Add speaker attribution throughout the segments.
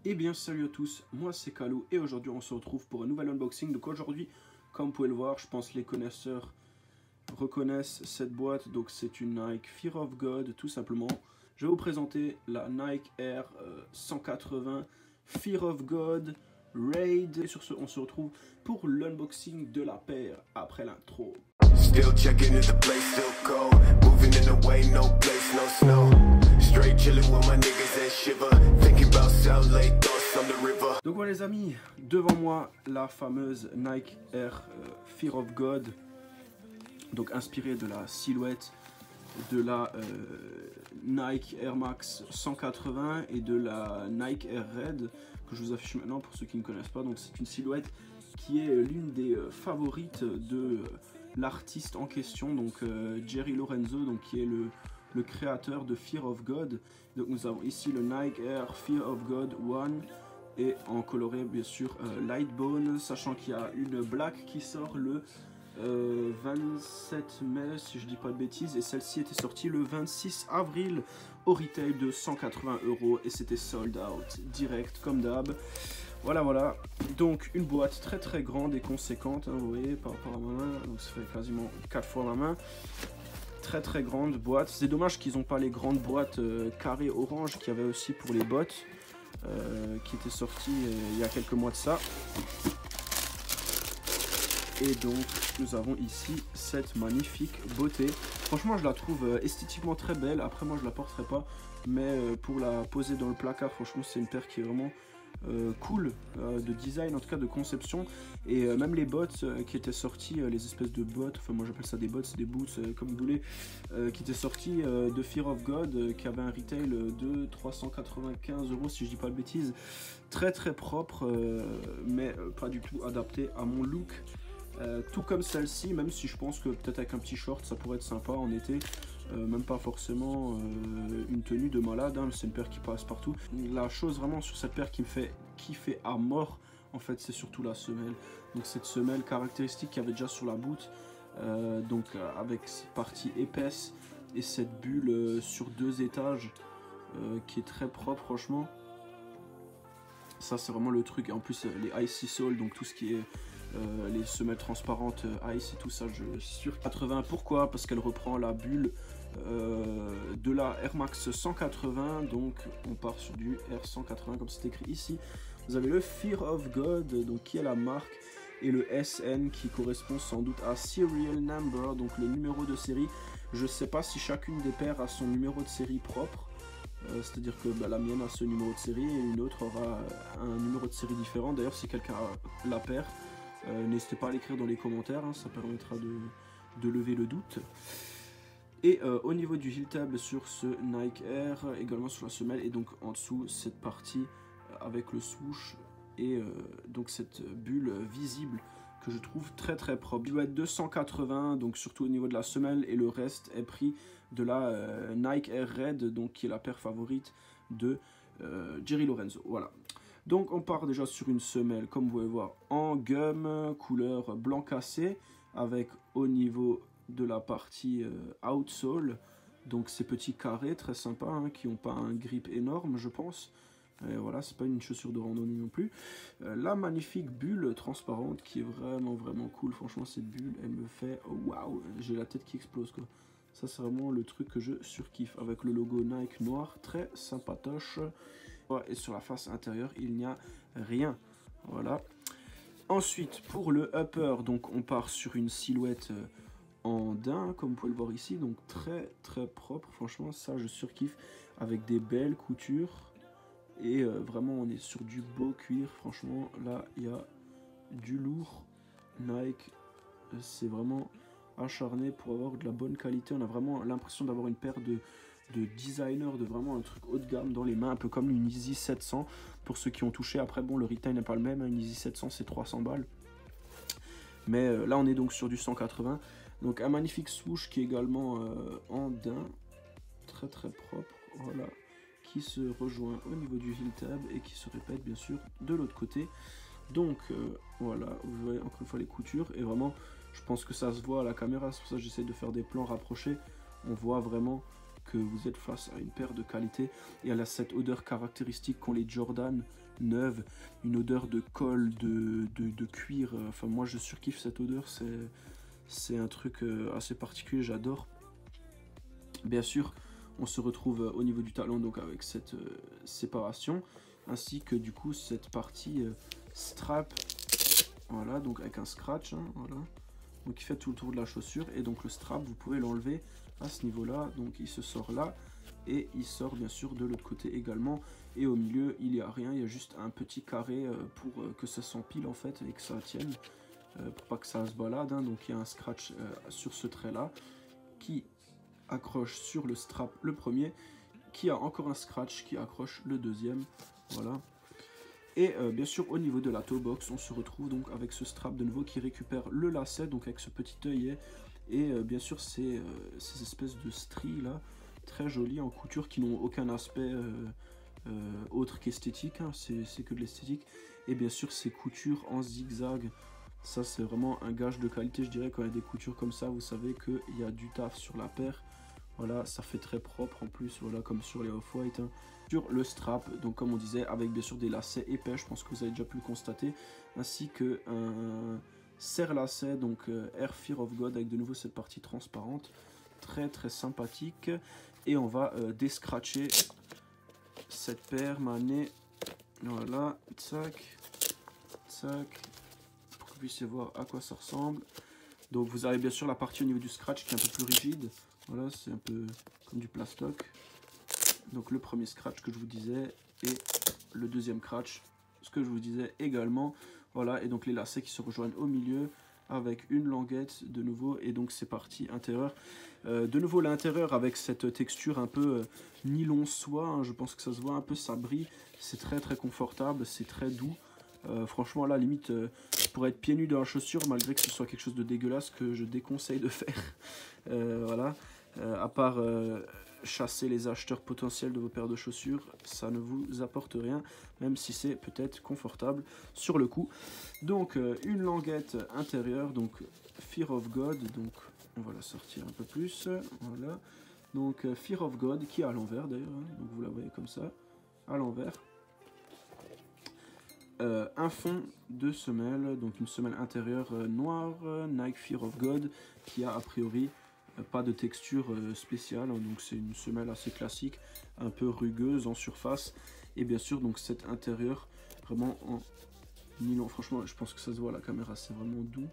Speaker 1: Eh bien salut à tous, moi c'est Kalou et aujourd'hui on se retrouve pour un nouvel unboxing. Donc aujourd'hui, comme vous pouvez le voir, je pense que les connaisseurs reconnaissent cette boîte. Donc c'est une Nike Fear of God tout simplement. Je vais vous présenter la Nike Air 180 Fear of God Raid. Et sur ce, on se retrouve pour l'unboxing de la paire après l'intro.
Speaker 2: Still checking if the place still cold. Moving in the way, no place, no snow. Straight chilling with my niggas and shiver. Thinking about South Lake, thoughts on the river.
Speaker 1: Donc voilà les amis, devant moi la fameuse Nike Air Fear of God. Donc inspirée de la silhouette de la Nike Air Max 180 et de la Nike Air Red que je vous affiche maintenant pour ceux qui ne connaissent pas. Donc c'est une silhouette qui est l'une des favorites de l'artiste en question, donc Jerry Lorenzo, donc qui est le créateur de Fear of God. Donc nous avons ici le Nike Air Fear of God One et en coloré bien sûr Lightbone, sachant qu'il y a une black qui sort le 27 mai si je dis pas de bêtises, et celle-ci était sortie le 26 avril au retail de 180 € et c'était sold out direct comme d'hab. Voilà, donc une boîte très grande et conséquente, hein, vous voyez par rapport à ma main, donc ça fait quasiment 4 fois ma main. Très grande boîte. C'est dommage qu'ils n'ont pas les grandes boîtes carrées orange qu'il y avait aussi pour les bottes qui étaient sorties il y a quelques mois de ça. Et donc nous avons ici cette magnifique beauté. Franchement je la trouve esthétiquement très belle. Après moi je la porterai pas, mais pour la poser dans le placard, franchement c'est une paire qui est vraiment cool de design, en tout cas de conception. Et même les bottes qui étaient sorties, les espèces de bottes, enfin moi j'appelle ça des bottes, c'est des boots comme vous voulez, qui étaient sorties de Fear of God, qui avait un retail de 395 € si je dis pas de bêtises. Très propre, mais pas du tout adapté à mon look. Tout comme celle-ci, même si je pense que peut-être avec un petit short ça pourrait être sympa en été, même pas forcément une tenue de malade, hein, c'est une paire qui passe partout. La chose vraiment sur cette paire qui me fait kiffer à mort en fait, c'est surtout la semelle. Donc cette semelle caractéristique qu'il y avait déjà sur la boot, donc avec cette partie épaisse et cette bulle sur 2 étages qui est très propre franchement. Ça c'est vraiment le truc. Et en plus les Icy Soul, donc tout ce qui est les semelles transparentes Ice et tout ça, je suis sûr. 80, pourquoi? Parce qu'elle reprend la bulle de la Air Max 180, donc on part sur du R180 comme c'est écrit ici. Vous avez le Fear of God, donc qui est la marque, et le SN qui correspond sans doute à Serial Number, donc le numéro de série. Je sais pas si chacune des paires a son numéro de série propre. C'est-à-dire que la mienne a ce numéro de série et une autre aura un numéro de série différent. D'ailleurs si quelqu'un a la paire, n'hésitez pas à l'écrire dans les commentaires, hein, ça permettra de lever le doute. Et au niveau du heel tab sur ce Nike Air, également sur la semelle, et donc en dessous cette partie avec le swoosh et donc cette bulle visible que je trouve très propre. Il doit être 280, donc surtout au niveau de la semelle, et le reste est pris de la Nike Air Red, donc qui est la paire favorite de Jerry Lorenzo. Voilà. Donc on part déjà sur une semelle, comme vous pouvez voir, en gum, couleur blanc cassé, avec au niveau de la partie outsole, donc ces petits carrés très sympas, hein, qui n'ont pas un grip énorme je pense. Et voilà, c'est pas une chaussure de randonnée non plus. La magnifique bulle transparente qui est vraiment cool. Franchement cette bulle elle me fait waouh, j'ai la tête qui explose quoi. Ça c'est vraiment le truc que je surkiffe, avec le logo Nike noir, très sympatoche. Et sur la face intérieure il n'y a rien. Voilà. Ensuite pour le upper, donc on part sur une silhouette en daim comme vous pouvez le voir ici, donc très propre. Franchement ça je surkiffe, avec des belles coutures. Et vraiment on est sur du beau cuir, franchement là il y a du lourd. Nike c'est vraiment acharné pour avoir de la bonne qualité. On a vraiment l'impression d'avoir une paire de designer, de vraiment un truc haut de gamme dans les mains, un peu comme une Yeezy 700 pour ceux qui ont touché. Après bon, le retail n'est pas le même, hein. Une Yeezy 700 c'est 300 balles, mais là on est donc sur du 180. Donc un magnifique swoosh qui est également en daim, très propre, voilà, qui se rejoint au niveau du heel tab et qui se répète bien sûr de l'autre côté. Donc voilà, vous voyez encore une fois les coutures, et vraiment je pense que ça se voit à la caméra, c'est pour ça que j'essaie de faire des plans rapprochés. On voit vraiment que vous êtes face à une paire de qualité. Et elle a cette odeur caractéristique qu'ont les Jordan neuves, une odeur de colle, de cuir. Enfin, moi, je surkiffe cette odeur. C'est un truc assez particulier, j'adore. Bien sûr, on se retrouve au niveau du talon, donc avec cette séparation, ainsi que du coup cette partie strap. Voilà, donc avec un scratch, hein, voilà. Donc il fait tout le tour de la chaussure, et donc le strap, vous pouvez l'enlever à ce niveau-là, donc il se sort là, et il sort bien sûr de l'autre côté également, et au milieu il n'y a rien, il y a juste un petit carré pour que ça s'empile en fait, et que ça tienne, pour pas que ça se balade, hein. Donc il y a un scratch sur ce trait-là, qui accroche sur le strap le premier, qui a encore un scratch qui accroche le deuxième, voilà. Et bien sûr au niveau de la toe box, on se retrouve donc avec ce strap de nouveau qui récupère le lacet, donc avec ce petit œillet, et bien sûr ces espèces de stries là, très jolies en couture, qui n'ont aucun aspect autre qu'esthétique, hein, c'est que de l'esthétique. Et bien sûr ces coutures en zigzag, ça c'est vraiment un gage de qualité, je dirais. Quand il y a des coutures comme ça, vous savez qu'il y a du taf sur la paire. Voilà, ça fait très propre en plus, voilà, comme sur les Off-White, hein. Sur le strap, donc comme on disait, avec bien sûr des lacets épais, je pense que vous avez déjà pu le constater, ainsi que un serre-lacet, donc Air Fear of God, avec de nouveau cette partie transparente, très très sympathique. Et on va descratcher cette paire manée, voilà, tac, tac, pour que vous puissiez voir à quoi ça ressemble. Donc vous avez bien sûr la partie au niveau du scratch qui est un peu plus rigide, voilà, c'est un peu comme du plastoc. Donc le premier scratch que je vous disais, et le deuxième scratch, ce que je vous disais également. Voilà, et donc les lacets qui se rejoignent au milieu avec une languette de nouveau, et donc c'est parti intérieur. De nouveau l'intérieur avec cette texture un peu nylon soie, hein, je pense que ça se voit un peu, ça brille, c'est très très confortable, c'est très doux. Franchement là limite pour être pieds nus dans la chaussure, malgré que ce soit quelque chose de dégueulasse que je déconseille de faire. Voilà, à part chasser les acheteurs potentiels de vos paires de chaussures, ça ne vous apporte rien, même si c'est peut-être confortable sur le coup. Donc une languette intérieure, donc Fear of God, donc on va la sortir un peu plus, voilà. Donc Fear of God qui est à l'envers d'ailleurs, hein, donc vous la voyez comme ça, à l'envers. Un fond de semelle, donc une semelle intérieure noire, Nike Fear of God, qui a priori pas de texture spéciale, hein, donc c'est une semelle assez classique, un peu rugueuse en surface, et bien sûr donc cet intérieur vraiment en nylon. Franchement je pense que ça se voit à la caméra, c'est vraiment doux.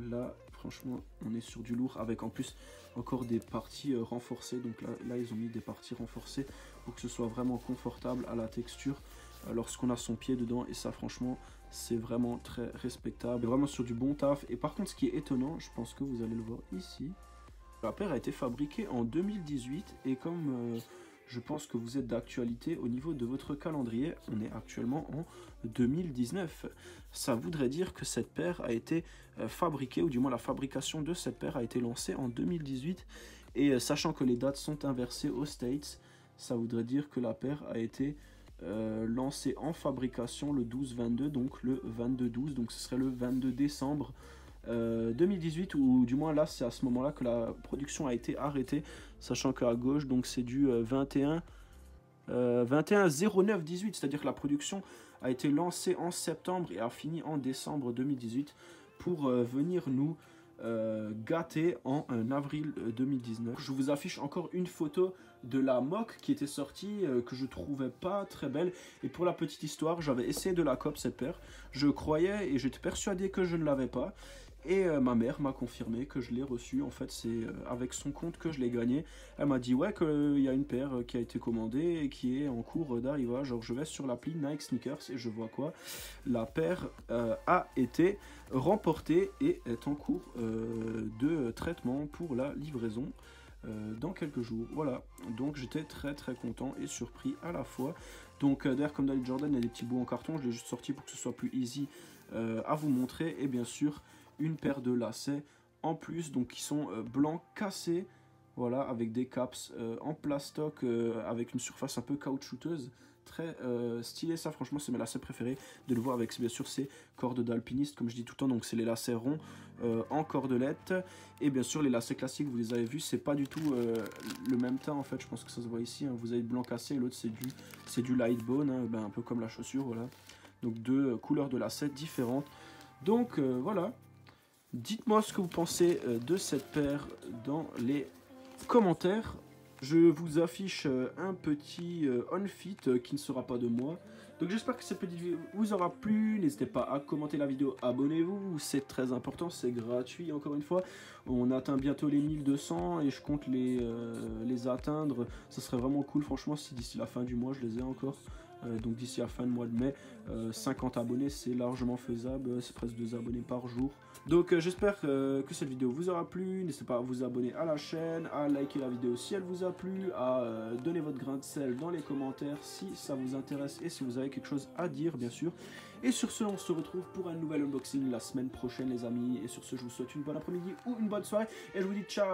Speaker 1: Là franchement on est sur du lourd, avec en plus encore des parties renforcées, donc là ils ont mis des parties renforcées pour que ce soit vraiment confortable à la texture lorsqu'on a son pied dedans, et ça franchement c'est vraiment très respectable, vraiment sur du bon taf. Et par contre ce qui est étonnant, je pense que vous allez le voir ici, la paire a été fabriquée en 2018, et comme je pense que vous êtes d'actualité au niveau de votre calendrier, on est actuellement en 2019. Ça voudrait dire que cette paire a été fabriquée, ou du moins la fabrication de cette paire a été lancée en 2018. Et sachant que les dates sont inversées aux States, ça voudrait dire que la paire a été lancée en fabrication le 12-22, donc le 22-12, donc ce serait le 22 décembre 2018, ou du moins là c'est à ce moment là que la production a été arrêtée, sachant qu'à gauche donc c'est du 21-09-18, c'est à dire que la production a été lancée en septembre et a fini en décembre 2018 pour venir nous gâté en avril 2019. Je vous affiche encore une photo de la mock qui était sortie, que je trouvais pas très belle. Et pour la petite histoire, j'avais essayé de la copier cette paire. Je croyais et j'étais persuadé que je ne l'avais pas. Et ma mère m'a confirmé que je l'ai reçue. En fait, c'est avec son compte que je l'ai gagné. Elle m'a dit ouais qu'il y a une paire qui a été commandée et qui est en cours d'arrivage. Genre je vais sur l'appli Nike Sneakers et je vois quoi, la paire a été remportée et est en cours de traitement pour la livraison dans quelques jours. Voilà, donc j'étais très très content et surpris à la fois. Donc d'ailleurs comme dans les Jordan, il y a des petits bouts en carton. Je l'ai juste sorti pour que ce soit plus easy à vous montrer. Et bien sûr une paire de lacets en plus, donc qui sont blancs cassés, voilà, avec des caps en plastoc avec une surface un peu caoutchouteuse, très stylé ça, franchement c'est mes lacets préférés, de le voir avec bien sûr ces cordes d'alpiniste comme je dis tout le temps, donc c'est les lacets ronds en cordelette, et bien sûr les lacets classiques, vous les avez vus, c'est pas du tout le même teint en fait, je pense que ça se voit ici, hein. Vous avez le blanc cassé et l'autre c'est du light bone, hein, ben, un peu comme la chaussure, voilà, donc deux couleurs de lacets différentes, donc voilà, dites-moi ce que vous pensez de cette paire dans les commentaires. Je vous affiche un petit on-fit qui ne sera pas de moi. Donc j'espère que cette petite vidéo vous aura plu. N'hésitez pas à commenter la vidéo, abonnez-vous, c'est très important, c'est gratuit encore une fois. On atteint bientôt les 1200 et je compte les atteindre. Ça serait vraiment cool franchement si d'ici la fin du mois je les ai encore. Donc d'ici la fin du mois de mai, 50 abonnés c'est largement faisable, c'est presque 2 abonnés par jour. Donc j'espère que cette vidéo vous aura plu, n'hésitez pas à vous abonner à la chaîne, à liker la vidéo si elle vous a plu, à donner votre grain de sel dans les commentaires si ça vous intéresse et si vous avez quelque chose à dire bien sûr. Et sur ce on se retrouve pour un nouvel unboxing la semaine prochaine les amis, et sur ce je vous souhaite une bonne après-midi ou une bonne soirée et je vous dis ciao.